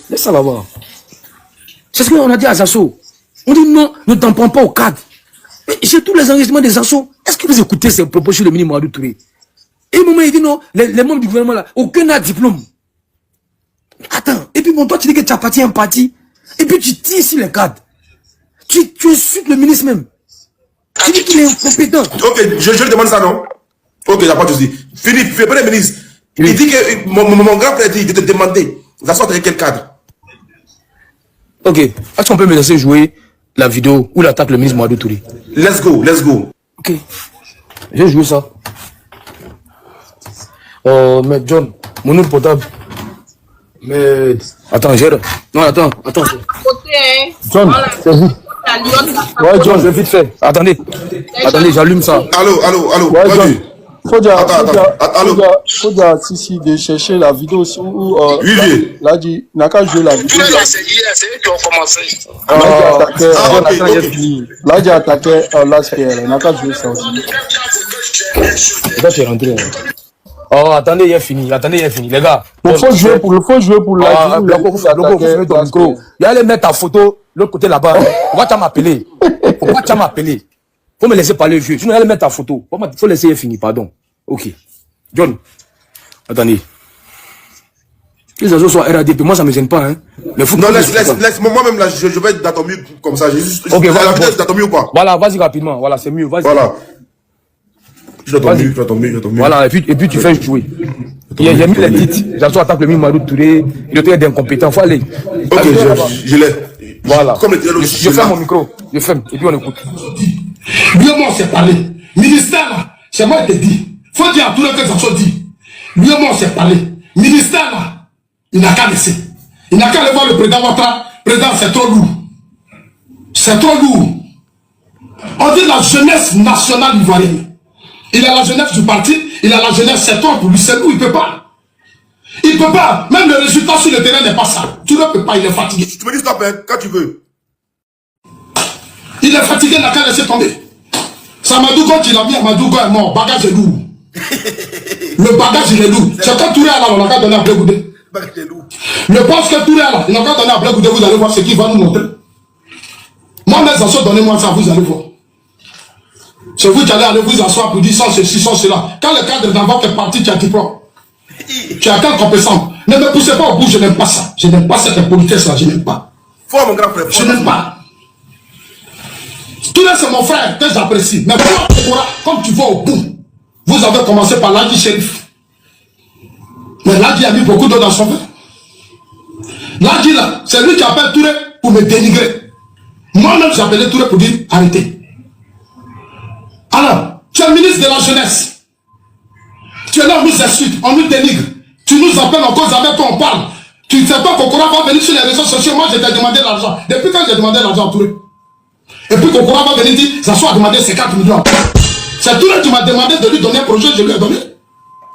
Laisse ça là-bas. C'est ce qu'on a dit à Zasso. On dit non, ne t'en prends pas au cadre. Mais j'ai tous les enregistrements des Zasso. Est-ce que vous écoutez ces propos sur le ministre Mamadou Touré? Et au moment il dit non, les membres du gouvernement là, aucun n'a diplôme. Attends, et puis bon, toi tu dis que tu as parti un parti, et puis tu tires sur les cadres. Tu insultes le ministre même. Tu dis qu'il est incompétent. Ok, je lui demande ça, non? Ok, il n'y a pas de souci. Philippe, Premier ministre, il dit que mon grand frère dit de te demander, Zasso avec quel cadre? Ok, est-ce qu'on peut me laisser jouer la vidéo où il attaque le ministre Mamadou Touré? Let's go, let's go. Ok, j'ai joué ça. Oh, mais John, mon autre portable. Mais attends, gère. Non, attends. John, c'est vous. Ouais, John, je vais vite fait. Attendez, j'allume ça. Allô. Ouais, John. Faut dire, si, de chercher la vidéo où, là, dit, n'a qu'à jouer la vidéo. C'est eux qui ont commencé. Là, j'ai attaqué l'ASPR, n'a qu'à jouer ça aussi. Là, tu es rentré. Oh, attendez, il est fini, les gars. Il faut jouer pour la vidéo. Il y a les mettre ta photo, l'autre côté là-bas. Pourquoi tu m'appeler? Faut me laisser parler, vieux. Sinon, il y a les mettre ta photo. Faut laisser, il est fini, pardon. Ok. John, attendez. Que les autres soient RADP, moi ça me gêne pas, hein. Mais faut non, laisse, moi-même là, je vais être dans ton mieux comme ça. Ok, voilà. Dans ton mieux ou pas? Voilà, vas-y rapidement. Voilà, c'est mieux. Vas-y. Voilà. Je dois ton mieux. Voilà, et puis tu fais jouer. Il y a mis les titres. Zasso attaque le ministre Mamadou Touré. Il est d'incompétent. Faut aller. Ok, je l'ai. Voilà. Je ferme mon micro. Je ferme. Et puis on écoute. Lui et moi on s'est parlé. Ministère là, c'est moi qui te dis. Faut dire à tout le monde que Zasso dit. Lui et moi on s'est parlé. Ministère là, il n'a qu'à laisser. Il n'a qu'à aller voir le président Ouattara. Président, c'est trop lourd. C'est trop lourd. On dit la jeunesse nationale ivoirienne. Il a la jeunesse du parti, il a la jeunesse, c'est toi pour lui, c'est nous, il ne peut pas. Il ne peut pas. Même le résultat sur le terrain n'est pas ça. Tu ne peux pas, il est fatigué. Tu me dis stop, hein, quand tu veux. Il est fatigué, il n'a qu'à laisser tomber. Samadou, quand il a mis Amadou est mort, bagage est lourd. Le bagage, il est lourd. C'est quand Touré là, on a qu'à donner à Blé-Goudé. Le poste que Touré là, il n'a qu'à donner à Blé-Goudé, vous allez voir ce qu'il va nous montrer. Moi, mes assos, donnez-moi ça, vous allez voir. C'est vous qui allez aller vous asseoir pour dire sans ceci, sans cela. Quand le cadre dans votre parti, tu as diplôme. Tu as quelle compétence? Ne me poussez pas au bout, je n'aime pas ça. Je n'aime pas cette politesse-là, je n'aime pas. Faut mon grand frère. Je n'aime pas. Tout c'est mon frère que j'apprécie. Mais comme tu vas au bout, vous avez commencé par Ladi Shérif. Mais Ladi a mis beaucoup d'eau dans son verre. Ladi là, c'est lui qui appelle Touré pour me dénigrer. Moi-même, j'appelais Touré pour dire arrêtez. Alors, tu es ministre de la jeunesse. Tu es là, on nous insulte, on nous dénigre. Tu nous appelles en cause avec toi, on parle. Tu ne sais pas qu'Okora va venir sur les réseaux sociaux. Moi, je t'ai demandé l'argent. Depuis quand j'ai demandé l'argent à Touré? Et puis qu'Okora va venir dire, ça soit demandé 50 millions. C'est Touré qui m'a demandé de lui donner un projet, je lui ai donné.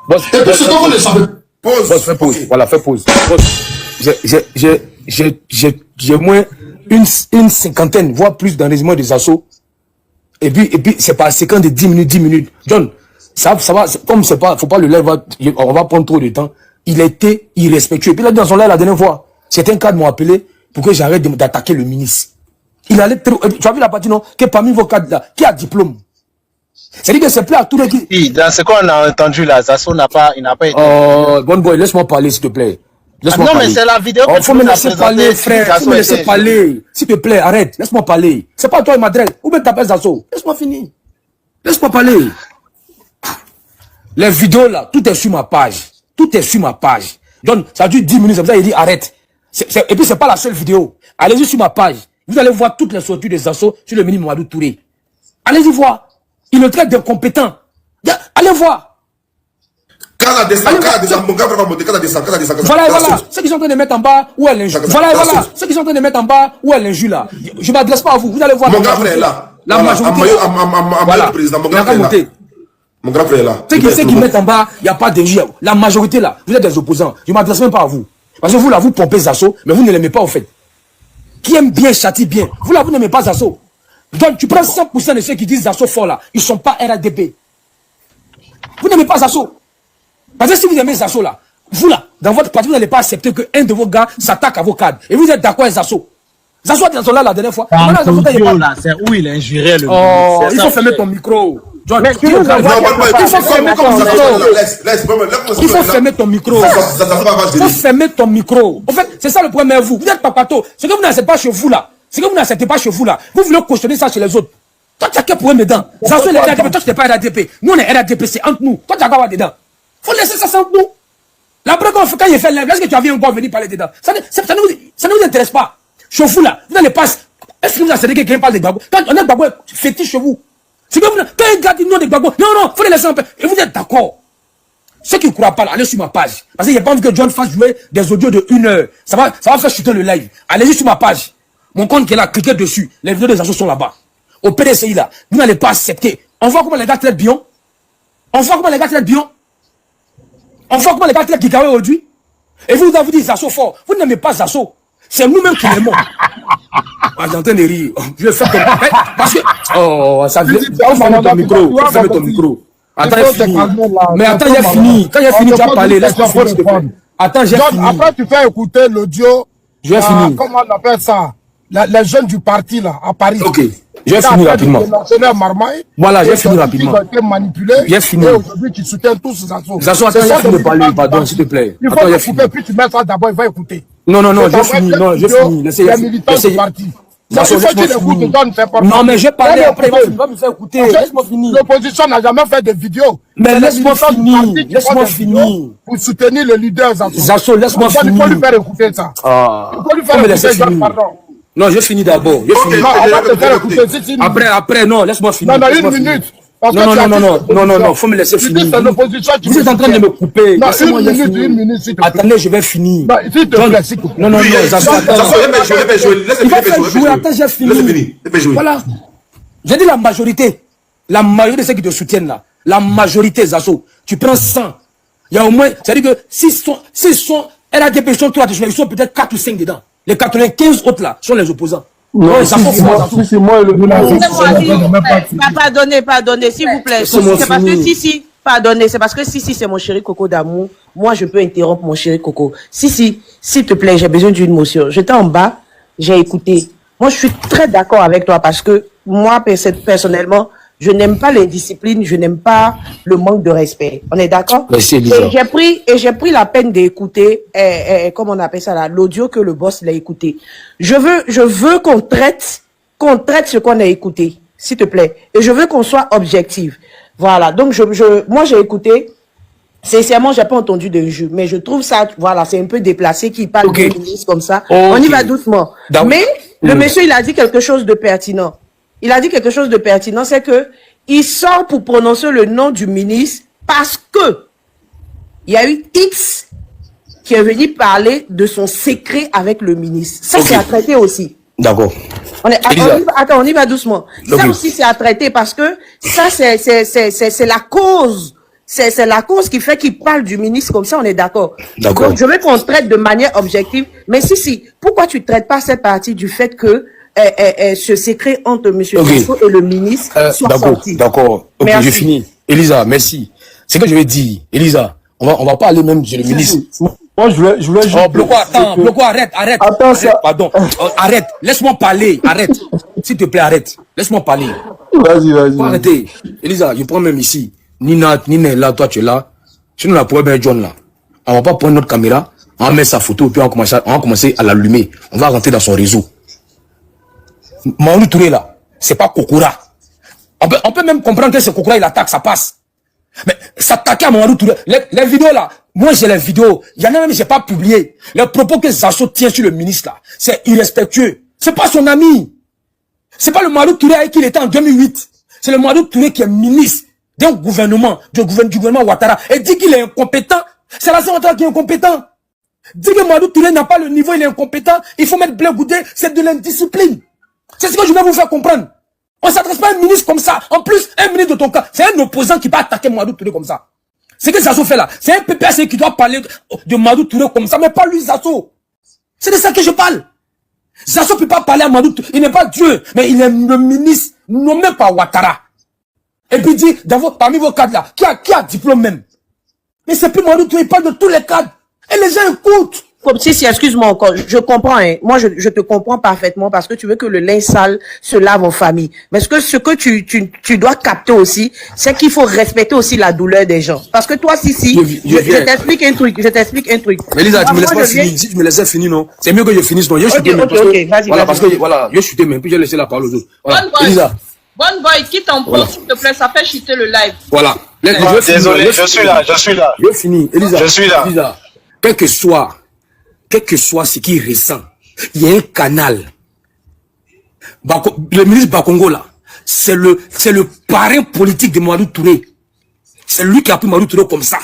Boss, et puis ce que vous le savez. Pause. Boss, fais pause. Voilà, fais pause. J'ai moins une cinquantaine, voire plus d'enregistrements des assos. Et puis c'est par séquence de 10 minutes. John, ça va, comme c'est pas, faut pas le live, on va prendre trop de temps. Il a été irrespectueux. Et puis là, dans son live, la dernière fois, certains cadres m'ont appelé pour que j'arrête d'attaquer le ministre. Il allait trop, tu as vu la partie, non? Que parmi vos cadres là, qui a diplôme? C'est-à-dire que c'est plus à tout le qui. Oui, dans ce qu'on a entendu là, Zasso n'a pas été. Oh, bon boy, laisse-moi parler, s'il te plaît. Non, mais c'est la vidéo. Faut me laisser parler, frère. Faut me laisser parler. S'il te plaît, arrête. Laisse-moi parler. C'est pas toi, il m'adresse. Où bien t'appelles Zasso? Laisse-moi finir. Laisse-moi parler. Les vidéos là, tout est sur ma page. Donc, ça dure 10 minutes, comme ça, il dit arrête. Et puis, c'est pas la seule vidéo. Allez-y sur ma page. Vous allez voir toutes les sorties des Zasso sur le ministre Mamadou Touré. Allez-y voir. Il le traite d'incompétent. Allez voir. Quand la descente, mon gars va monter, quand la descente. Voilà. Ceux qui sont en train de mettre en bas, où elle l'injure. Voilà. Ceux qui sont en train de mettre en bas, où elle l'injure là. Je ne m'adresse pas à vous. Vous allez voir. Mon grand frère est là. La majorité. Voilà. Président, mon grand frère est là. Mon grand frère est là. Ceux qui mettent en bas, il n'y a pas d'injure. La majorité là, vous êtes des opposants. Je ne m'adresse même pas à vous. Parce que vous là, vous pompez Zasso, mais vous ne l'aimez pas au fait. Qui aime bien, châtie bien. Vous là, vous n'aimez pas Zasso. Donc tu prends 100% de ceux qui disent Zasso fort là. Ils ne sont pas RADP. Vous n'aimez pas Zasso. Parce que si vous aimez Zasso là, vous là, dans votre parti, vous n'allez pas accepter qu'un de vos gars s'attaque à vos cadres. Et vous êtes d'accord avec Zasso. Zasso était là la dernière fois. C'est où il injurait le Oh, il faut fermer ton micro. John, il faut fermer ton micro. Il faut fermer ton micro. En fait, c'est ça le problème avec vous. Vous êtes papato. Ce que vous n'acceptez pas chez vous là, ce que vous n'acceptez pas chez vous là, vous voulez cautionner ça chez les autres. Toi, tu as quel problème dedans? Zasso est RADP, toi, tu n'es pas RADP. Nous, on est RADP, c'est entre nous. Toi, tu as quoi dedans? Faut laisser ça entre nous. Après, quand il fait live, est-ce que tu as vu encore venir parler dedans? Ça ne vous intéresse pas. Chez vous là, vous n'allez pas. Est-ce que vous acceptez que quelqu'un parle de Gbagbo? Quand on a Gbagbo fétiche chez vous. C'est que vous, quand un gars dit non de Gbagbo, non, faut les laisser en paix. Et vous êtes d'accord. Ceux qui ne croient pas, là, allez sur ma page. Parce qu'il n'y a pas envie que John fasse jouer des audios de 1 heure. Ça va faire chuter le live. Allez-y sur ma page. Mon compte qui est là, cliquez dessus. Les vidéos des assos sont là-bas. Au PDCI là, vous n'allez pas accepter. On voit comment les gars traitent Bion. On voit comment les gars traitent Bion. On voit comment les gars traitent Kikawe aujourd'hui. Et vous dites Zasso fort. Vous n'aimez pas Zasso. C'est nous-mêmes qui l'aimons. J'entends des rires. Je vais faire ton parce que. Oh, ça vient. Ferme ton micro. Ferme ton micro. Attends, j'ai fini. Mais attends, j'ai fini. Quand j'ai fini, tu vas parler. Laisse-moi finir. Attends, j'ai fini. Après, tu fais écouter l'audio. J'ai fini. Comment on appelle ça? Les jeunes du parti, là, à Paris. Ok. J'ai fini rapidement. Voilà, j'ai fini rapidement. Qui ont été manipulés. J'ai fini. Et aujourd'hui, qui soutiennent tous ces actions. Zasso, attends, j'ai fini de parler. Pardon, s'il te plaît. Il faut écouter, puis tu mets ça d'abord, il va écouter. Non, j'ai fini. Non, j'ai fini. Les militants du parti. Zasso, non, mais j'ai parlé après, il va me faire écouter. Laisse-moi finir. L'opposition n'a jamais fait de vidéo. Mais laisse-moi finir. Laisse-moi finir. Pour soutenir le leader Zasso. Zasso, laisse-moi finir. Il faut lui faire écouter ça. Il faut lui faire écouter, pardon. Non, j'ai fini d'abord. J'ai fini. Non, on va te faire écouter. Après, non, laisse-moi finir. Non, une minute. Non, faut me laisser finir. Vous êtes en train de me couper. Non, une minute. Attendez, je vais finir. Non, s'il te plaît, s'il te plaît. Non, Zasso, attends. Il va faire jouer, attends, j'ai fini. Voilà. J'ai dit la majorité de ceux qui te soutiennent là, la majorité, Zasso, tu prends 100. Il y a au moins, c'est-à-dire que s'ils sont RADP, ils sont peut-être 4 ou 5 dedans. Les 95 autres là sont les opposants. Non, c'est moi le Pardonnez, s'il vous plaît. C'est parce que pardonnez, c'est parce que si c'est mon chéri Coco d'amour, moi je peux interrompre mon chéri Coco. S'il te plaît, j'ai besoin d'une motion. J'étais en bas, j'ai écouté. Moi je suis très d'accord avec toi parce que moi personnellement, je n'aime pas l'indiscipline, je n'aime pas le manque de respect. On est d'accord? Et j'ai pris la peine d'écouter, comment on appelle ça là, l'audio que le boss l'a écouté. Je veux qu'on traite ce qu'on a écouté, s'il te plaît. Et je veux qu'on soit objectif. Voilà. Donc moi j'ai écouté. Sincèrement, j'ai pas entendu de jeu, mais je trouve ça, voilà, c'est un peu déplacé qu'il parle de ministre comme ça. On y va doucement. Mais le monsieur, il a dit quelque chose de pertinent. Il a dit quelque chose de pertinent, c'est que il sort pour prononcer le nom du ministre parce que il y a eu X qui est venu parler de son secret avec le ministre. Ça, c'est à traiter aussi. D'accord. On y va doucement. Ça aussi, c'est à traiter parce que ça, c'est la cause. C'est la cause qui fait qu'il parle du ministre comme ça, on est d'accord. Donc, je veux qu'on traite de manière objective. Mais pourquoi tu traites pas cette partie du fait que ce secret entre M. Zasso et le ministre soit sorti? D'accord. Ok, j'ai fini. Elisa, merci. C'est que je vais dire. Elisa, on va pas aller même chez le ministre. Moi, je voulais juste... Oh, Bloco, arrête. Attends, ça... Pardon. Arrête. Laisse-moi parler. Arrête. S'il te plaît, arrête. Laisse-moi parler. Vas-y. Arrêtez. Elisa, je prends même ici. Nina est là, toi tu es là. Sinon, la poète John là. On va pas prendre notre caméra, on va mettre sa photo, puis on va commencer à l'allumer. On va rentrer dans son réseau. Mamadou Touré là, c'est pas Kokora. On peut même comprendre que c'est Kokora, il attaque, ça passe. Mais s'attaquer à Mamadou Touré, les vidéos là, moi j'ai les vidéos, il y en a même, j'ai pas publié. Les propos que Zasso tient sur le ministre là, c'est irrespectueux. C'est pas son ami. C'est pas le Mamadou Touré avec qui il était en 2008. C'est le Mamadou Touré qui est ministre d'un gouvernement, du gouvernement Ouattara, et dit qu'il est incompétent. C'est la Ouattara qui est incompétent. Dit que Mamadou Touré n'a pas le niveau, il est incompétent. Il faut mettre Blé Goudé, c'est de l'indiscipline. C'est ce que je vais vous faire comprendre. On ne s'adresse pas à un ministre comme ça. En plus, un ministre de ton cas, c'est un opposant qui peut attaquer Mamadou Touré comme ça. C'est que Zasso fait là. C'est un PPAC qui doit parler de Mamadou Touré comme ça, mais pas lui, Zasso. C'est de ça que je parle. Zasso ne peut pas parler à Mamadou Touré. Il n'est pas Dieu, mais il est le ministre nommé par Ouattara. Et puis dit, parmi vos cadres là, qui a diplôme même. Mais c'est plus Mamadou Touré, il parle de tous les cadres. Et les gens écoutent. Comme si, excuse-moi encore, je comprends, hein. Moi, je te comprends parfaitement parce que tu veux que le linge sale se lave en famille. Mais ce que tu dois capter aussi, c'est qu'il faut respecter aussi la douleur des gens. Parce que toi, je t'explique un truc, Mais Lisa, tu me laisses pas finir. Si tu me laissais finir, non. C'est mieux que je finisse, non. Ok, vas-y. Voilà, parce que, voilà, je chutais même, puis j'ai laissé la parole aux autres. Voilà. Elisa. Bonne boy, quitte ton poste, s'il te plaît, ça fait chuter le live. Voilà. Désolé, je suis là. Je finis. Elisa. Je suis là. Elisa, quel que soit ce qui ressent, il y a un canal. Le ministre Bakongo, là, c'est le parrain politique de Mamadou Touré. C'est lui qui a pris Mamadou Touré comme ça.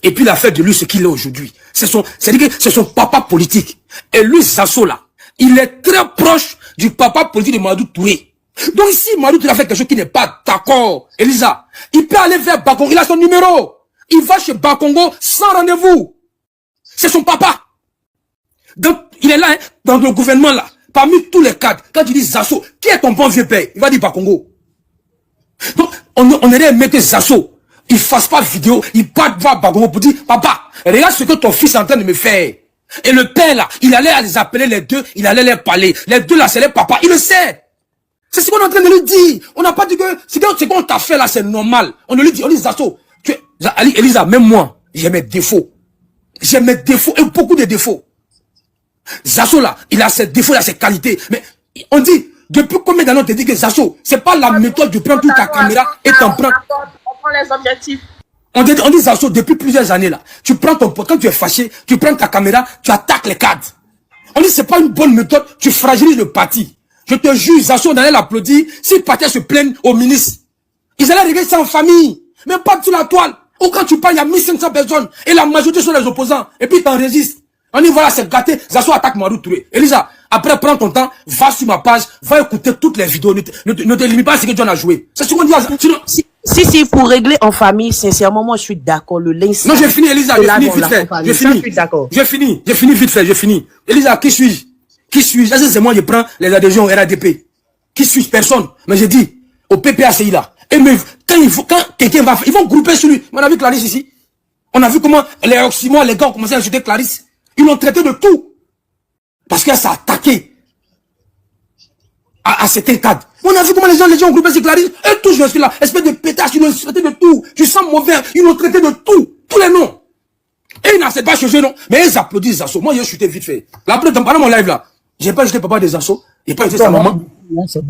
Et puis il a fait de lui ce qu'il est aujourd'hui. C'est son papa politique. Et lui, Zasso, là, il est très proche du papa politique de Mamadou Touré. Donc si Mamadou Touré a fait quelque chose qui n'est pas d'accord, Elisa, il peut aller vers Bakongo, il a son numéro. Il va chez Bakongo sans rendez-vous. C'est son papa. Donc, il est là, hein, dans le gouvernement là, parmi tous les cadres. Quand tu dis Zasso, qui est ton bon vieux père? Il va dire Bakongo. Donc, on aurait aimé que Zasso, il fasse pas vidéo, il part voir Bakongo pour dire, papa, regarde ce que ton fils est en train de me faire. Et le père là, il allait les appeler les deux, il allait les parler. Les deux là, c'est les papas, il le sait. C'est ce qu'on est en train de lui dire. On n'a pas dit que, ce qu'on t'a fait là, c'est normal. On lui dit, Zasso, Elisa, même moi, j'ai mes défauts. J'ai mes défauts et beaucoup de défauts. Zasso là, il a ses défauts, il a ses qualités. Mais on dit, depuis combien d'années on te dit que Zasso, c'est pas la méthode de prendre toute ta caméra et t'en prendre. On prend les objectifs. On dit Zasso, depuis plusieurs années là, tu prends ton pote, quand tu es fâché, tu prends ta caméra, tu attaques les cadres. On dit c'est pas une bonne méthode, tu fragilises le parti. Je te jure, Zasso, on allait l'applaudir, si le parti se plaignent au ministre. Ils allaient régler ça en famille, mais pas sur la toile. Ou quand tu parles, il y a 1500 personnes, et la majorité sont les opposants, et puis t'en résistes. On dit voilà, c'est gâté, Zasso attaque Mamadou Touré. Elisa, après prends ton temps, va sur ma page, va écouter toutes les vidéos, ne te limite pas à ce que John a joué. C'est ce qu'on dit. Si, pour régler en famille, sincèrement, moi je suis d'accord. Le linge. Non, j'ai fini, Elisa, j'ai fini vite fait. J'ai fini. J'ai fini vite fait, j'ai fini. Elisa, qui suis-je? Est-ce que c'est moi qui prends les adhésions au RADP? Qui suis-je? Personne. Mais j'ai dit, au PPACI là. Et mais, quand quelqu'un va, ils vont grouper sur lui. On a vu Clarisse ici. On a vu comment les Oxymores, les gars ont commencé à insulter Clarisse. Ils l'ont traité de tout. Parce qu'elle s'est attaquée à certains cadres. On a vu comment les gens ont groupé sur Clarisse. Et tout, je suis là. Espèce de pétasse, ils l'ont traité de tout. Tu sens mauvais, ils l'ont traité de tout. Tous les noms. Et ils n'acceptent pas changer, non. Mais ils applaudissent Zasso. Moi, j'ai chuté vite fait. Là, après, pendant mon live là, j'ai pas jeté papa des Zasso. J'ai pas jeté sa maman.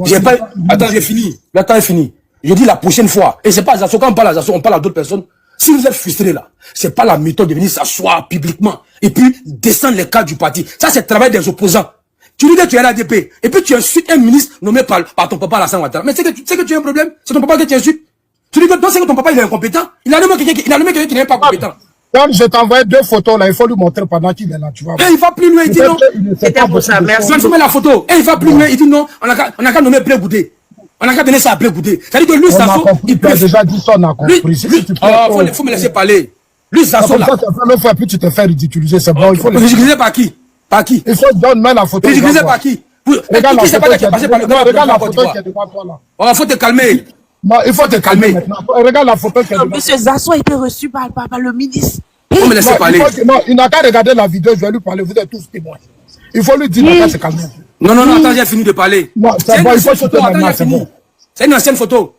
J'ai pas. Attends, j'ai fini. Le temps est fini. Je dis la prochaine fois. Et c'est pas Zasso. Quand on parle à Zasso, on parle à d'autres personnes. Si vous êtes frustré là, c'est pas la méthode de venir s'asseoir publiquement et puis descendre les cadres du parti. Ça, c'est le travail des opposants. Tu dis que tu es à l'ADP et puis tu insultes un ministre nommé par ton papa Alassane Ouattara. Mais c'est que tu as un problème. C'est ton papa que tu insultes. Tu dis que c'est que ton papa il est incompétent. Il a nommé quelqu'un qui n'est pas compétent. Quand je t'envoie 2 photos là, il faut lui montrer pendant qu'il est là, tu vois. Et il va plus loin, il dit non. C'était pour ça, merci. Je mets la photo. Et il va plus loin, il dit non. On a qu'à nommer Blé Goudé. On a qu'à donner ça à Blé Goudé. C'est-à-dire que lui, Zasso, il peut déjà dit ça, on a compris. Faut me laisser parler. Lui, Zasso là. La fois, puis tu te fais ridiculiser, c'est bon, il faut ridiculiser par qui? Par qui? Il faut donner la photo. Ridiculiser par qui? Regarde la photo qui est passé par le regarde la photo qui est devant toi là. Oh, faut te calmer. Non, il faut te calmer maintenant. Regarde la photo qui est devant toi. Monsieur Zasso a été reçu par le ministre. Faut me laisser parler. Non, il n'a qu'à regarder la vidéo, je vais lui parler, vous êtes tous témoins. Il faut lui dire de se calmer. Non, attends, j'ai fini de parler. Non, c'est bon, il faut chuter maintenant, c'est bon. C'est une ancienne photo.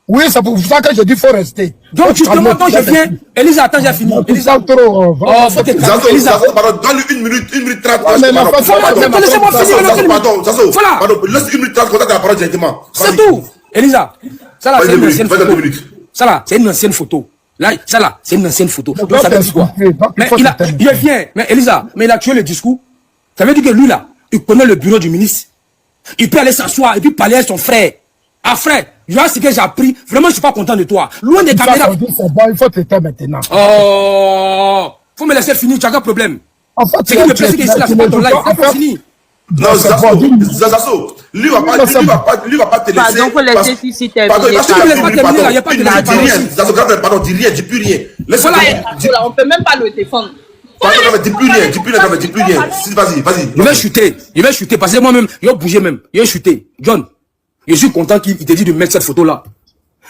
Oui, c'est pour ça que je dis faut rester. Donc, justement, quand je viens, Elisa, attends, j'ai fini. Elisa, faut te calmer. Elisa, pardon, donne-lui 1 minute 30. Laissez-moi finir. Pardon, Zasso. Pardon, laisse 1 minute 30, contacte la parole directement. C'est tout. Elisa, ça là, c'est une ancienne photo. Ça là, c'est une ancienne photo. Là, ça là, c'est une ancienne photo. Donc, ça veut dire quoi? Mais il vient, mais Elisa, mais il a tué le discours. Ça veut dire que lui là, il connaît le bureau du ministre. Il peut aller s'asseoir et puis parler à son frère. Ah frère, vois ce que j'ai appris. Vraiment, je suis pas content de toi. Loin des caméras. C'est bon, il faut te taire maintenant. Oh, faut me laisser finir, tu as quel problème? En fait, c'est que le plaisir ici là, c'est pas ton live. Faut finir. Non, Zasso, lui va pas te laisser. Pardon, faut laisser Sissi terminer. Pardon, il n'y a pas de dis rien. Zasso, pardon, dis rien, dis plus rien. On peut même pas le défendre. Pardon, dis plus rien. Vas-y. Je vais chuter parce que moi-même, je vais bouger même. Je vais chuter. John, je suis content qu'il te dit de mettre cette photo-là.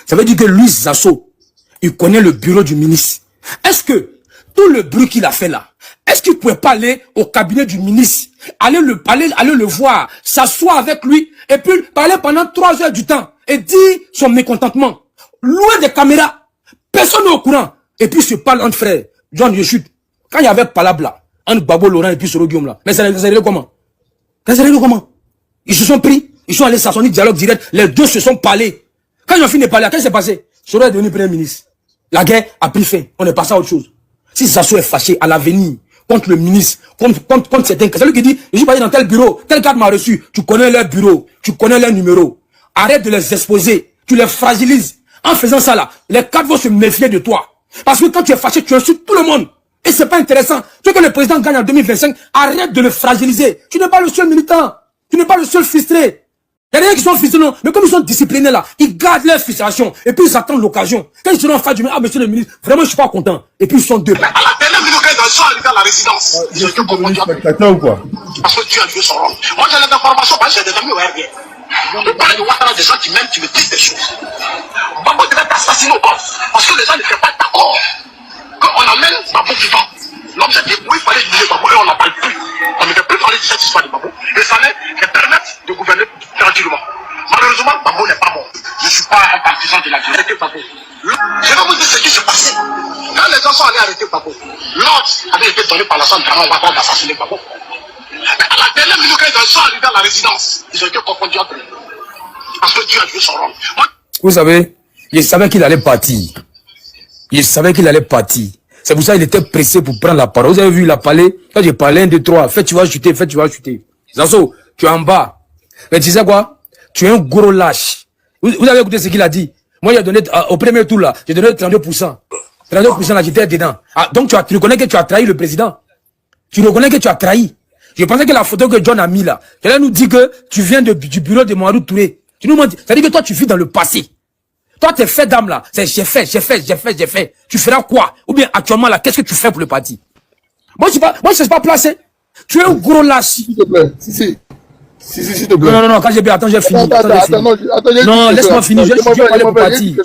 Ça veut dire que lui, Zasso, il connaît le bureau du ministre. Est-ce que tout le bruit qu'il a fait là, Est-ce qu'il ne pouvait pas aller au cabinet du ministre, aller le voir, s'asseoir avec lui, et puis parler pendant 3 heures du temps, et dire son mécontentement, loin des caméras, personne n'est au courant, et puis se parle entre frères. John, je chute. Quand il y avait Palabla, entre Babo Laurent et puis Soro Guillaume là, mais ça réglé comment? Ils se sont pris, ils sont allés s'asseoir, dialogue direct, les deux se sont parlé. Quand ils ont fini de parler, qu'est-ce qui s'est passé? Soro est devenu premier ministre. La guerre a pris fin, on est passé à autre chose. Si Zasso est fâché à l'avenir, contre le ministre, contre certains, c'est lui qui dit, je suis pas allé dans tel bureau, tel cadre m'a reçu, tu connais leur bureau, tu connais leur numéro. Arrête de les exposer, tu les fragilises. En faisant ça là, les cadres vont se méfier de toi. Parce que quand tu es fâché, tu insultes tout le monde. Et c'est pas intéressant. Tu veux que le président gagne en 2025, arrête de le fragiliser. Tu n'es pas le seul militant. Tu n'es pas le seul frustré. Il y a des gens qui sont frustrés, non. Mais comme ils sont disciplinés là, ils gardent leur frustration. Et puis ils attendent l'occasion. Quand ils seront en face du ah, monsieur le ministre, vraiment je suis pas content. Et puis ils sont deux. À la dernière minute, quand ils sont arrivés à la résidence, ils ont été spectateur ou quoi? parce que Dieu a joué son rôle. Moi j'ai les informations parce que j'ai des amis au RDN. Je parle de Ouattara, des gens qui m'aiment, qui me disent des choses. Babo devait être assassiné au corps. Parce que les gens n'étaient pas d'accord. Quand on amène Babo vivant, l'objectif où il fallait juger Babo, et on n'en parle plus. On ne peut plus parler de cette histoire de Babo. Et ça allait permettre de gouverner tranquillement. Malheureusement, Babo n'est pas mort. Je ne suis pas un partisan de la vie. Arrêtez Babo. Je vais vous dire ce qui s'est passé. Quand les gens sont allés arrêter Babo, l'ordre avait été donné par la Centre Ouattara d'assassiner Babo. Mais à la dernière minute, quand ils sont arrivés à la résidence, ils ont été confondus entre eux. Parce que Dieu a joué son rôle. Vous savez, il savait qu'il allait partir. Il savait qu'il allait partir. C'est pour ça qu'il était pressé pour prendre la parole. Vous avez vu, il a parlé. Quand j'ai parlé, 1, 2, 3, fais, tu vas chuter, fais, tu vas chuter. Zasso, tu es en bas. Mais tu sais quoi? Tu es un gros lâche. Vous avez écouté ce qu'il a dit? Moi, il a donné, au premier tour là, j'ai donné 32%. 32% là, j'étais dedans. Ah, donc tu reconnais que tu as trahi le président. Tu reconnais que tu as trahi. Je pensais que la photo que John a mis là, qu'elle nous dit que tu viens du bureau de Mamadou Touré. Tu nous montres, ça dit que toi tu vis dans le passé. Toi tes faits d'âme là, c'est j'ai fait. Tu feras quoi? Ou bien actuellement là, qu'est-ce que tu fais pour le parti? Moi je sais pas placer. Tu es un gros lâche. S'il te plaît, si, s'il te plaît. Non, quand j'ai bien, attends, j'ai fini. Non, laisse-moi finir, je suis parler pour partir.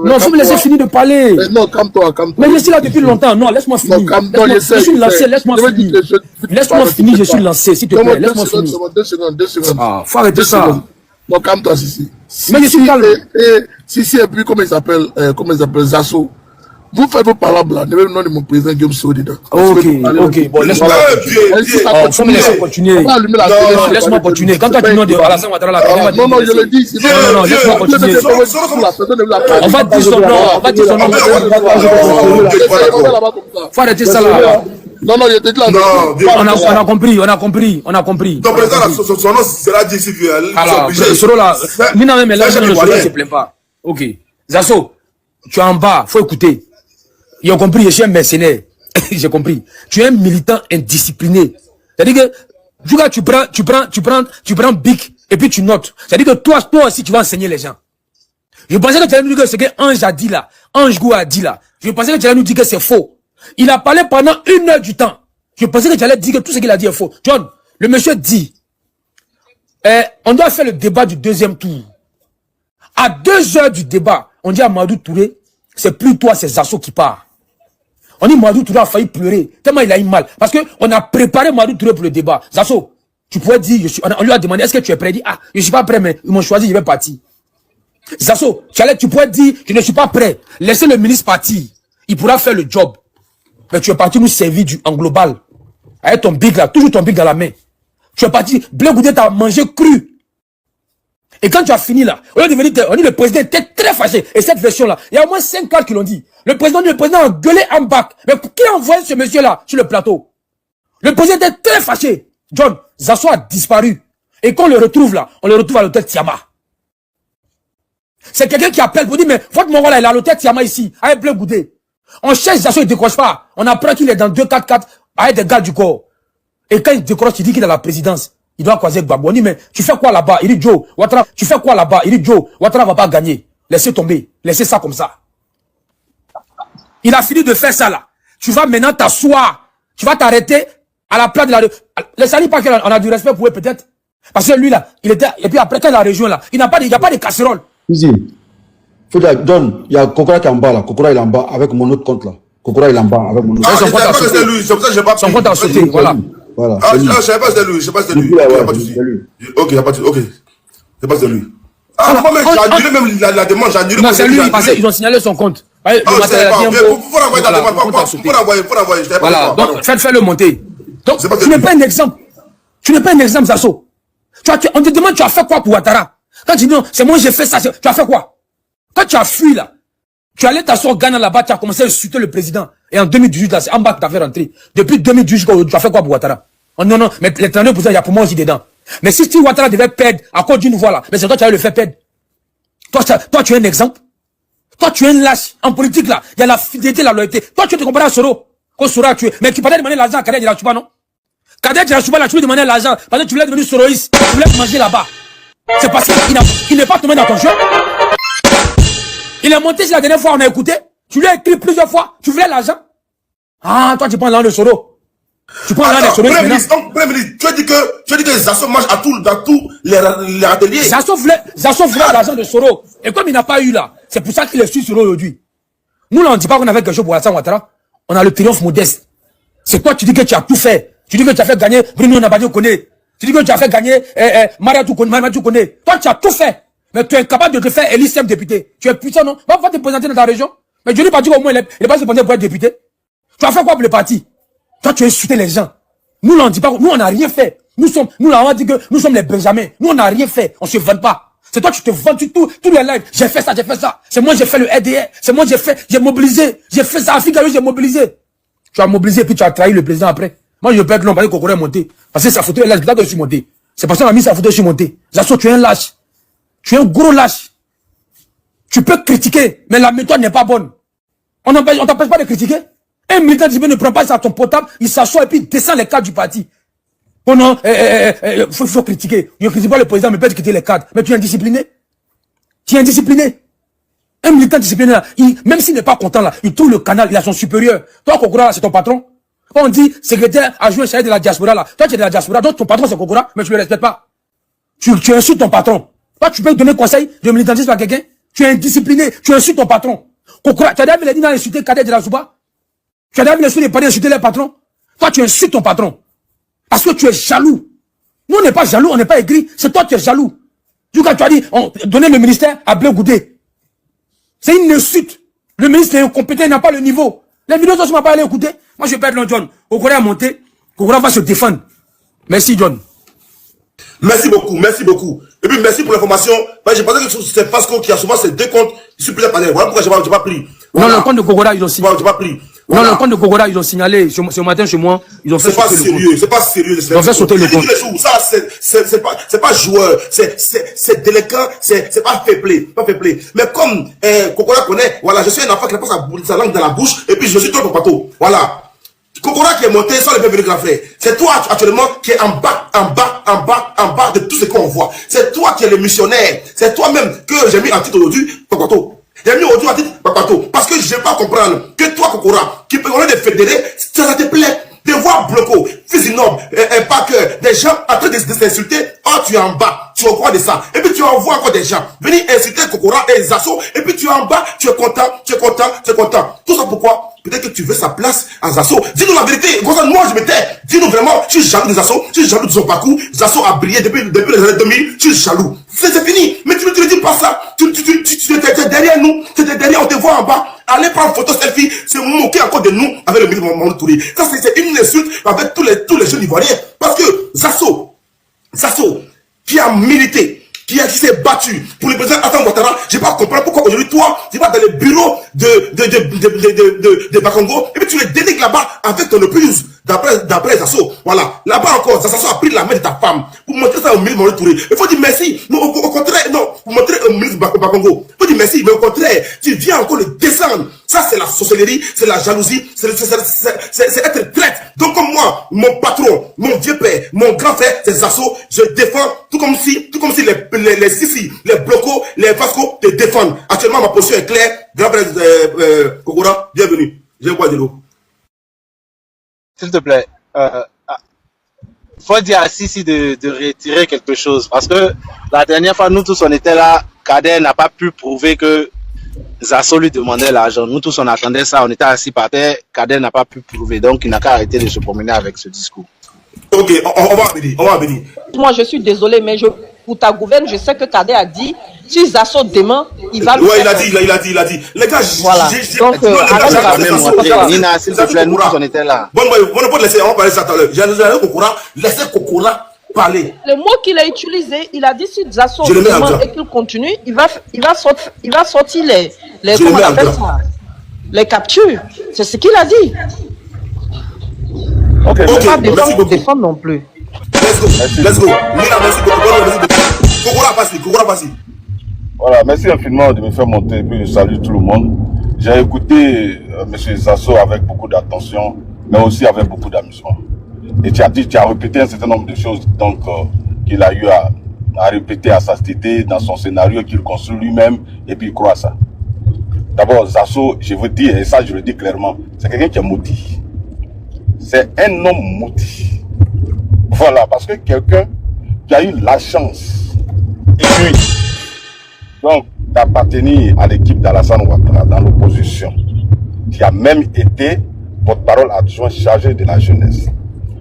Non, faut me laisser finir de parler. Non, calme-toi. Mais je suis là depuis longtemps, non, laisse-moi finir. Je suis lancé, laisse-moi finir. Laisse-moi finir, je suis lancé, s'il te plaît, laisse-moi finir. 2 secondes. Ah, faut arrêter ça. Non, calme-toi, Sissi. Mais je suis calme. Sissi, et puis, comment il s'appelle, Zasso. Vous faites vos paroles là, le nom de mon président Guillaume Soro dedans. Ok, bon, laisse-moi continuer. Laisse-moi continuer. Quand tu as dit non de Alassane Ouattara là, non, je le dis. Non, laisse-moi continuer. On va dire son nom, Faut arrêter ça là. Non, je te dis là. On a compris. Ton président, son nom sera dit si tu es. Alors, Soro là, maintenant même là, je ne se plaint pas. Ok. Zasso, tu es en bas, faut écouter. Ils ont compris, je suis un mercenaire. J'ai compris. Tu es un militant indiscipliné. C'est-à-dire que, tu prends Bic, et puis tu notes. C'est-à-dire que toi aussi, tu vas enseigner les gens. Je pensais que tu allais nous dire que ce que Ange a dit là, Ange Gou a dit là, je pensais que tu allais nous dire que c'est faux. Il a parlé pendant 1 heure du temps. Je pensais que tu allais dire que tout ce qu'il a dit est faux. John, le monsieur dit, on doit faire le débat du 2e tour. À 2 heures du débat, on dit à Mamadou Touré, c'est plus toi, c'est Zasso qui part. On dit Mamadou Touré a failli pleurer, tellement il a eu mal. Parce que on a préparé Mamadou Touré pour le débat. Zasso, tu pourrais dire, on lui a demandé, est-ce que tu es prêt? Il dit, ah, je suis pas prêt, mais ils m'ont choisi, je vais partir. Zasso, tu pourrais dire, je ne suis pas prêt. Laissez le ministre partir. Il pourra faire le job. Mais tu es parti nous servir en global. Avec ton big là, toujours ton big dans la main. Tu es parti, Blé Goudé t'a mangé cru. Et quand tu as fini là, on dit le président était très fâché. Et cette version-là, il y a au moins 5 cadres qui l'ont dit. Le président a gueulé en bac. Mais qui a envoyé ce monsieur-là sur le plateau? Le président était très fâché. John, Zasso a disparu. Et quand on le retrouve là, on le retrouve à l'hôtel Tiama. C'est quelqu'un qui appelle pour dire, mais votre Mongol là, il est à l'hôtel Tiama ici, avec Blé Goudé. On cherche Zasso, il ne décroche pas. On apprend qu'il est dans 244 avec des gars du corps. Et quand il décroche, il dit qu'il est à la présidence. Il doit croiser Gbagbo. On dit, mais tu fais quoi là-bas? Il dit, Joe, Ouattara, tu fais quoi là-bas? Il dit, Joe, Ouattara va pas gagner. Laissez tomber. Laissez ça comme ça. Il a fini de faire ça là. Tu vas maintenant t'asseoir. Tu vas t'arrêter à la place de la... Laissez-lui pas qu'on a du respect pour eux peut-être. Parce que lui là, il était... Et puis après, quand la région là, il n'y a pas de casserole. John, il y a Kokora qui est en bas là. Kokora il est en bas avec mon autre compte là. Kokora, il est en bas avec mon nom. Son compte a sauté. Son compte a sauté, voilà. Ah, je savais pas c'était lui, je sais pas c'était lui. Ok, il n'y a pas de souci. Ok, c'est pas c'est lui. Ah, moi-même, j'ai annulé même la demande, j'ai annulé. Non, c'est lui, parce qu'ils ont signalé son compte. Ah, je savais pas. Faut l'envoyer ta demande, faut l'envoyer. Voilà, donc faites-le monter. Donc, tu n'es pas un exemple. Tu n'es pas un exemple, Zasso. On te demande, tu as fait quoi pour Ouattara? Quand tu dis non, c'est moi j'ai fait ça, tu as fait quoi? Quand tu as fui là, tu allais t'asseoir au Ghana là-bas, tu as commencé à insulter le président. Et en 2018, là, c'est en bas que tu as fait rentrer. Depuis 2018, tu as fait quoi pour Ouattara? Oh, non, non, mais les 39%, il y a pour moi aussi dedans. Mais si Ouattara devait perdre à cause d'une voix là, mais c'est toi qui allais le faire perdre. Toi, tu es un exemple. Toi, tu es un lâche. En politique là, il y a la fidélité, la loyauté. Toi, tu te compares à Soro. Quand Soro a tué. Mais tu parlais demander l'argent à Kader Djilachouba, non? Kader Djilachouba, là, tu lui demandais l'argent. Parce que tu voulais devenir soroïste. Tu voulais manger là-bas. C'est parce qu'il n'est pas tombé dans ton jeu. Il est monté, c'est la dernière fois, on a écouté. Tu lui as écrit plusieurs fois. Tu voulais l'argent. Ah, toi, tu prends l'argent de Soro. Tu prends l'argent de Soro. Tu as dit que Zasso mange dans tous les ateliers. Zasso voulait l'argent de Soro. Et comme il n'a pas eu là, c'est pour ça qu'il est sur Soro aujourd'hui. Nous, là, on ne dit pas qu'on avait quelque chose pour Alassane Ouattara. On a le triomphe modeste. C'est toi, tu dis que tu as tout fait. Tu dis que tu as fait gagner Bruno Nabadi Koné. Tu dis que tu as fait gagner Mariatou Koné. Toi, tu as tout fait. Mais tu es incapable de te faire élire chef député. Tu es puissant, non? Va te présenter dans ta région. Mais je dis pas au moins, il n'est pas se présenter pour être député. Tu as fait quoi pour le parti? Toi, tu as insulté les gens. Nous, là, on dit pas, nous, on n'a rien fait. Nous, là, on dit que nous sommes les Benjamins. Nous, on n'a rien fait. On se vante pas. C'est toi, tu te vantes tous les lives. J'ai fait ça, j'ai fait ça. C'est moi, j'ai fait le RDR. C'est moi, j'ai mobilisé. J'ai fait ça. Afrique, j'ai mobilisé. Tu as mobilisé, puis tu as trahi le président après. Moi, je peux être long, parce que Kokora est monté. Parce que sa photo est là, je suis monté. C'est parce qu'on a mis sa photo, je suis monté. Zasso, tu es un lâche. Tu es un gros lâche. Tu peux critiquer, mais la méthode n'est pas bonne. On t'empêche pas de critiquer. Un militant ne prend pas ça à ton portable, il s'assoit et puis il descend les cadres du parti. Oh non, faut critiquer. Je ne critique pas le président, mais peut critiquer les cadres. Mais tu es indiscipliné. Tu es indiscipliné. Un militant discipliné, là, même s'il n'est pas content, là, il trouve le canal, il a son supérieur. Toi, Kokora, c'est ton patron. Quand on dit secrétaire adjoint chef de la diaspora, là, toi, tu es de la diaspora, donc ton patron, c'est Kokora, mais tu ne le respectes pas. Tu insultes ton patron. Toi, tu peux donner conseil de militantisme à quelqu'un. Tu es indiscipliné, tu insultes ton patron. Kokora, tu as déjà vu les dîners insulter Kader Djilachouba? Tu as déjà vu les parents insulter les patrons? Toi, tu insultes ton patron. Parce que tu es jaloux. Nous, on n'est pas jaloux, on n'est pas aigri. C'est toi qui es jaloux. Du coup, tu as dit, donner le ministère à Bleu Goudé. C'est une insulte. Le ministre est incompétent, il n'a pas le niveau. Les vidéos, ça ne m'a pas allé écouter. Moi, je vais perdre le John. Kokora a monté. Kokora va se défendre. Merci, John. Merci beaucoup, merci beaucoup. Et puis, merci pour l'information. Je pensais que c'est Pasco qui a souvent ces deux comptes. Je suis plus à parler. Voilà pourquoi je n'ai pas pris. Voilà. Non, le compte de Kokora, ils ont signalé. Je n'ai pas pris. Voilà. Non, le compte de Kokora, ils ont signalé. Ce matin, chez moi, ils ont fait sauter le compte. C'est pas sérieux. Ils ont fait sauter le compte. Ça, c'est pas joueur. C'est délinquant. C'est pas fair play. Pas fair play. Mais comme Kokora connaît, voilà, je suis un enfant qui passe sa langue dans la bouche et puis je suis trop au bateau. Voilà. Kokora qui est monté sans le bienvenu grand frère. C'est toi actuellement qui est en bas de tout ce qu'on voit. C'est toi qui es le missionnaire. C'est toi-même que j'ai mis en titre aujourd'hui, Kokoto. J'ai mis aujourd'hui en titre Kokoto. Parce que je ne vais pas comprendre que toi, Kokora, qui peut connaître des fédérés, ça te plaît de voir Bloco, fils noble, un paqueur, des gens en train de s'insulter. Oh, tu es en bas, tu es au courant de ça. Et puis tu envoies encore des gens venir insulter Kokora et Zasso. Et puis tu es en bas, tu es content. Tout ça pourquoi? Peut-être que tu veux sa place à Zasso. Dis-nous la vérité. Moi, je me tais. Dis-nous vraiment, tu es jaloux de Zasso. Tu es jaloux de son parcours. Zasso a brillé depuis les années 2000. Tu es jaloux. C'est fini. Mais tu ne dis pas ça. Tu es derrière nous. Tu es derrière, on te voit en bas. Allez prendre photo selfie. C'est moquer encore de nous avec le ministre Mamadou Touré. Ça, c'est une insulte avec tous les jeunes Ivoiriens. Parce que Zasso, qui a milité, qui s'est battu pour le président Alassane Ouattara, je ne vais pas comprendre pourquoi aujourd'hui toi, tu vas dans les bureaux de Bakongo et puis tu les dénigres là-bas avec ton épouse d'après Zasso. Voilà. Là-bas encore, Zasso a pris la main de ta femme pour montrer ça au ministre Mamadou Touré. Il faut dire merci. Non, au contraire, non, pour montrer au ministre Bakongo. Il faut dire merci, mais au contraire, tu viens encore le descendre. Ça, c'est la sorcellerie, c'est la jalousie, c'est être traite. Donc, comme moi, mon patron, mon vieux père, mon grand frère, c'est Zasso, je défends, tout comme si les Sissi, les Blocos, les Vasco te défendent. Actuellement, ma position est claire. Grand frère Kokora, bienvenue. Je bois de l'eau. S'il te plaît, faut dire à Sissi de retirer quelque chose. Parce que la dernière fois, nous tous, on était là, Kader n'a pas pu prouver que Zasso lui demandait l'argent. Nous tous, on attendait ça. On était assis par terre. Kader n'a pas pu prouver. Donc, il n'a qu'à arrêter de se promener avec ce discours. Ok, on va venir. Moi, je suis désolé, mais pour ta gouverne, je sais que Kader a dit, si Zasso demain, il va le ouais, faire. il a dit. Les gars, voilà. Donc, Nina, s'il te plaît, nous tous, on était là. Bon, on peut laisser, on va parler ça tout à l'heure. J'ai laissez Kokora parler. Le mot qu'il a utilisé, il a dit si Zasso demain et qu'il continue, il va sortir comment on appelle ça, les captures. C'est ce qu'il a dit. Ok, pas défendre non plus. Let's go. Mina, merci beaucoup. Kokora, vas-y. Voilà, merci infiniment de me faire monter et puis je salue tout le monde. J'ai écouté M. Zasso avec beaucoup d'attention, mais aussi avec beaucoup d'amusement. Et tu as répété un certain nombre de choses donc qu'il a eu à répéter à sa cité dans son scénario qu'il construit lui-même et puis il croit à ça. D'abord, Zasso, je veux dire, et ça je le dis clairement, c'est quelqu'un qui est maudit. C'est un homme maudit. Voilà, parce que quelqu'un qui a eu la chance et puis donc d'appartenir à l'équipe d'Alassane Ouattara dans l'opposition, qui a même été porte-parole adjoint chargé de la jeunesse.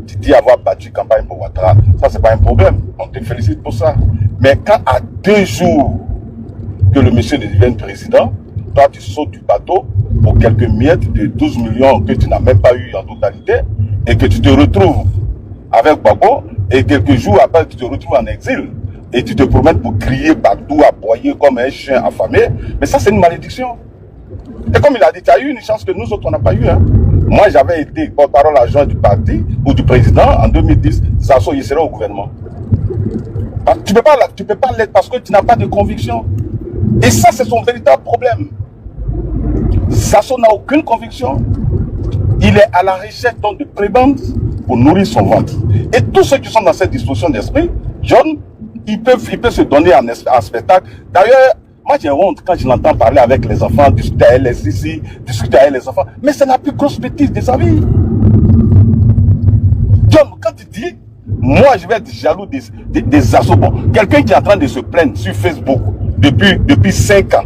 Tu dis avoir battu campagne pour Ouattara, ça c'est pas un problème, on te félicite pour ça. Mais quand à 2 jours que le monsieur devienne président, toi tu sautes du bateau pour quelques miettes de 12 millions que tu n'as même pas eu en totalité, et que tu te retrouves avec Gbagbo, et quelques jours après tu te retrouves en exil, et tu te promènes pour crier partout, aboyer comme un chien affamé, mais ça c'est une malédiction. Et comme il a dit, tu as eu une chance que nous autres on n'a pas eu. Hein. Moi j'avais été porte-parole adjoint du parti ou du président en 2010, Zasso il serait au gouvernement. Tu peux pas l'être parce que tu n'as pas de conviction. Et ça c'est son véritable problème. Zasso n'a aucune conviction. Il est à la recherche de prébendes pour nourrir son ventre. Et tous ceux qui sont dans cette disposition d'esprit, John, il peut se donner en spectacle. D'ailleurs, moi j'ai honte quand je l'entends parler avec les enfants, discuter avec les ici, discuter avec les enfants. Mais c'est la plus grosse bêtise de sa vie. John, quand tu dis, moi je vais être jaloux des assos. Bon, quelqu'un qui est en train de se plaindre sur Facebook depuis 5 ans,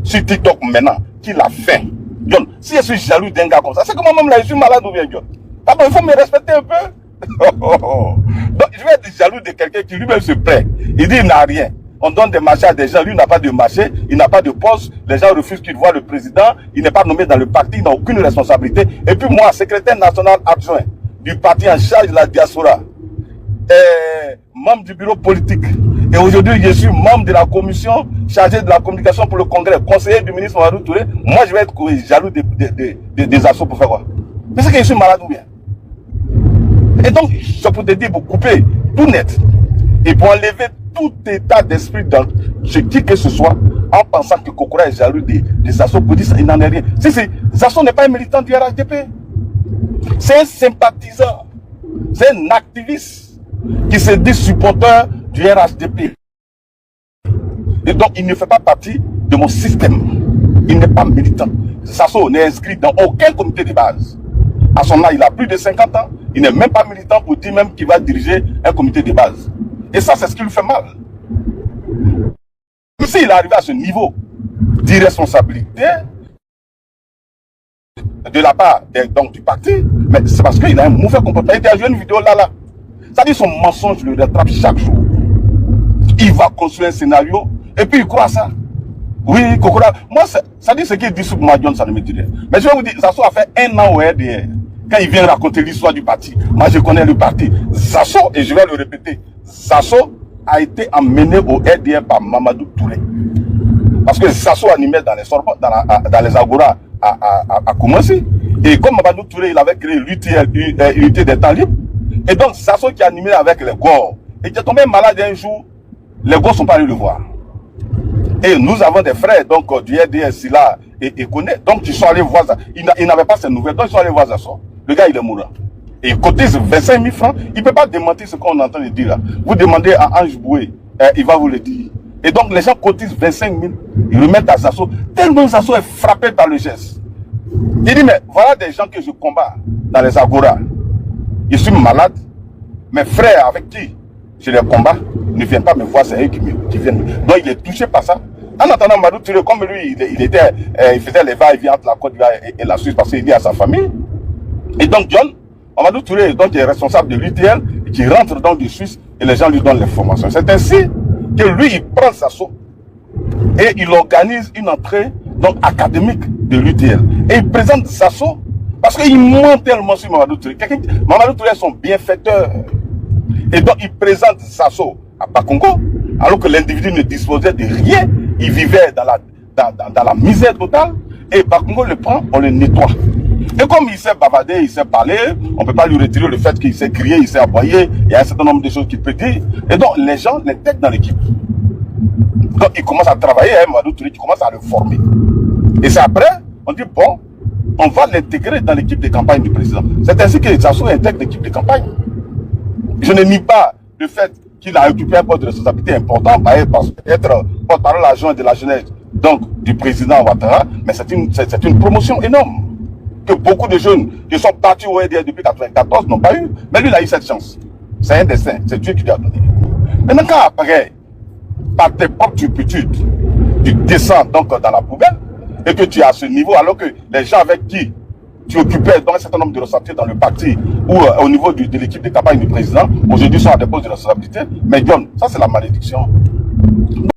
sur TikTok maintenant, qu'il a faim. John, si je suis jaloux d'un gars comme ça, c'est que moi-même là je suis malade ou bien John. D'abord, il faut me respecter un peu. Donc, je vais être jaloux de quelqu'un qui lui-même se plaît. Il dit il n'a rien. On donne des marchés à des gens. Lui n'a pas de marché. Il n'a pas de poste. Les gens refusent qu'il voit le président. Il n'est pas nommé dans le parti. Il n'a aucune responsabilité. Et puis moi, secrétaire national adjoint du parti en charge de la diaspora, membre du bureau politique. Et aujourd'hui, je suis membre de la commission chargée de la communication pour le Congrès, conseiller du ministre Mamadou Touré. Moi, je vais être jaloux des assos pour faire quoi? Mais c'est que je suis malade ou bien? Et donc, je peux te dire, pour couper tout net et pour enlever tout état d'esprit dans ce qui que ce soit, en pensant que Kokora est jaloux des assos pour dire ça, il n'en est rien. Zasso n'est pas un militant du RHDP. C'est un sympathisant. C'est un activiste qui se dit supporter du RHDP. Et donc, il ne fait pas partie de mon système. Il n'est pas militant. Zasso n'est inscrit dans aucun comité de base. À son âge, il a plus de 50 ans. Il n'est même pas militant pour dire même qu'il va diriger un comité de base. Et ça, c'est ce qui lui fait mal. Mais s'il est arrivé à ce niveau d'irresponsabilité de la part donc, du parti, mais c'est parce qu'il a un mauvais comportement. Il a joué une vidéo là. Ça dit son mensonge, je le rattrape chaque jour. Il va construire un scénario et puis il croit à ça. Oui, Kokora. Moi, ça dit ce qu'il dit sur John, ça ne me dit rien. Mais je vais vous dire, Zasso a fait 1 an au RDR. Quand il vient raconter l'histoire du parti, moi je connais le parti. Zasso, et je vais le répéter, Zasso a été emmené au RDR par Mamadou Touré. Parce que Zasso animait dans les Sorbonne, dans les Agora à Koumassi. Et comme Mamadou Touré, il avait créé l'unité des temps libres. Et donc Zasso qui animait avec les Gors. Et il est tombé malade un jour, les Gors sont pas allés le voir. Et nous avons des frères donc du RDR Silla et Koné. Donc ils sont allés voir ça. Ils n'avaient pas ces nouvelles. Donc ils sont allés voir Zasso. Le gars il est mourant. Et il cotise 25 000 francs. Il ne peut pas démentir ce qu'on est en train de dire là. Vous demandez à Ange Boué, il va vous le dire. Et donc les gens cotisent 25 000. Ils remettent à Zasso. Tellement Zasso est frappé par le geste. Il dit mais voilà des gens que je combats dans les Agora. Je suis malade. Mes frères avec qui je les combats ne viennent pas me voir, c'est eux qui viennent. Donc il est touché par ça. En attendant, Mamadou Touré, comme lui, il faisait les va-et-vient entre la Côte d'Ivoire et la Suisse parce qu'il est à sa famille. Et donc, John, Mamadou Touré donc, est responsable de l'UTL, qui rentre dans du Suisse et les gens lui donnent les formations. C'est ainsi que lui, il prend Sasso et il organise une entrée donc, académique de l'UTL. Et il présente Sasso parce qu'il ment tellement sur Mamadou Touré. Mamadou Touré est son bienfaiteur. Et donc, il présente Sasso à Bakongo, alors que l'individu ne disposait de rien. Il vivait dans la misère totale. Et Bakongo le prend, on le nettoie. Et comme il s'est bavardé, il s'est parlé, on ne peut pas lui retirer le fait qu'il s'est crié, il s'est aboyé, il y a un certain nombre de choses qu'il peut dire. Et donc, les gens l'intègrent dans l'équipe. Donc, il commence à travailler, Mamadou Touré, qui commence à le former. Et c'est après, on dit, bon, on va l'intégrer dans l'équipe de campagne du président. C'est ainsi que Sasso intègre l'équipe de campagne. Je ne nie pas le fait qu'il a occupé un poste de responsabilité important, par être porte-parole adjoint de la jeunesse donc, du président Ouattara, mais c'est une promotion énorme que beaucoup de jeunes qui sont partis au RDR depuis 1994 n'ont pas eu. Mais lui, il a eu cette chance. C'est un destin, c'est Dieu qui lui a donné. Maintenant, quand après, par tes propres turpitudes, tu descends donc dans la poubelle et que tu es à ce niveau, alors que les gens avec qui tu occupais dans un certain nombre de responsabilités dans le parti ou au niveau de l'équipe de campagne du président, aujourd'hui sont à des postes de responsabilité. Mais John, ça c'est la malédiction.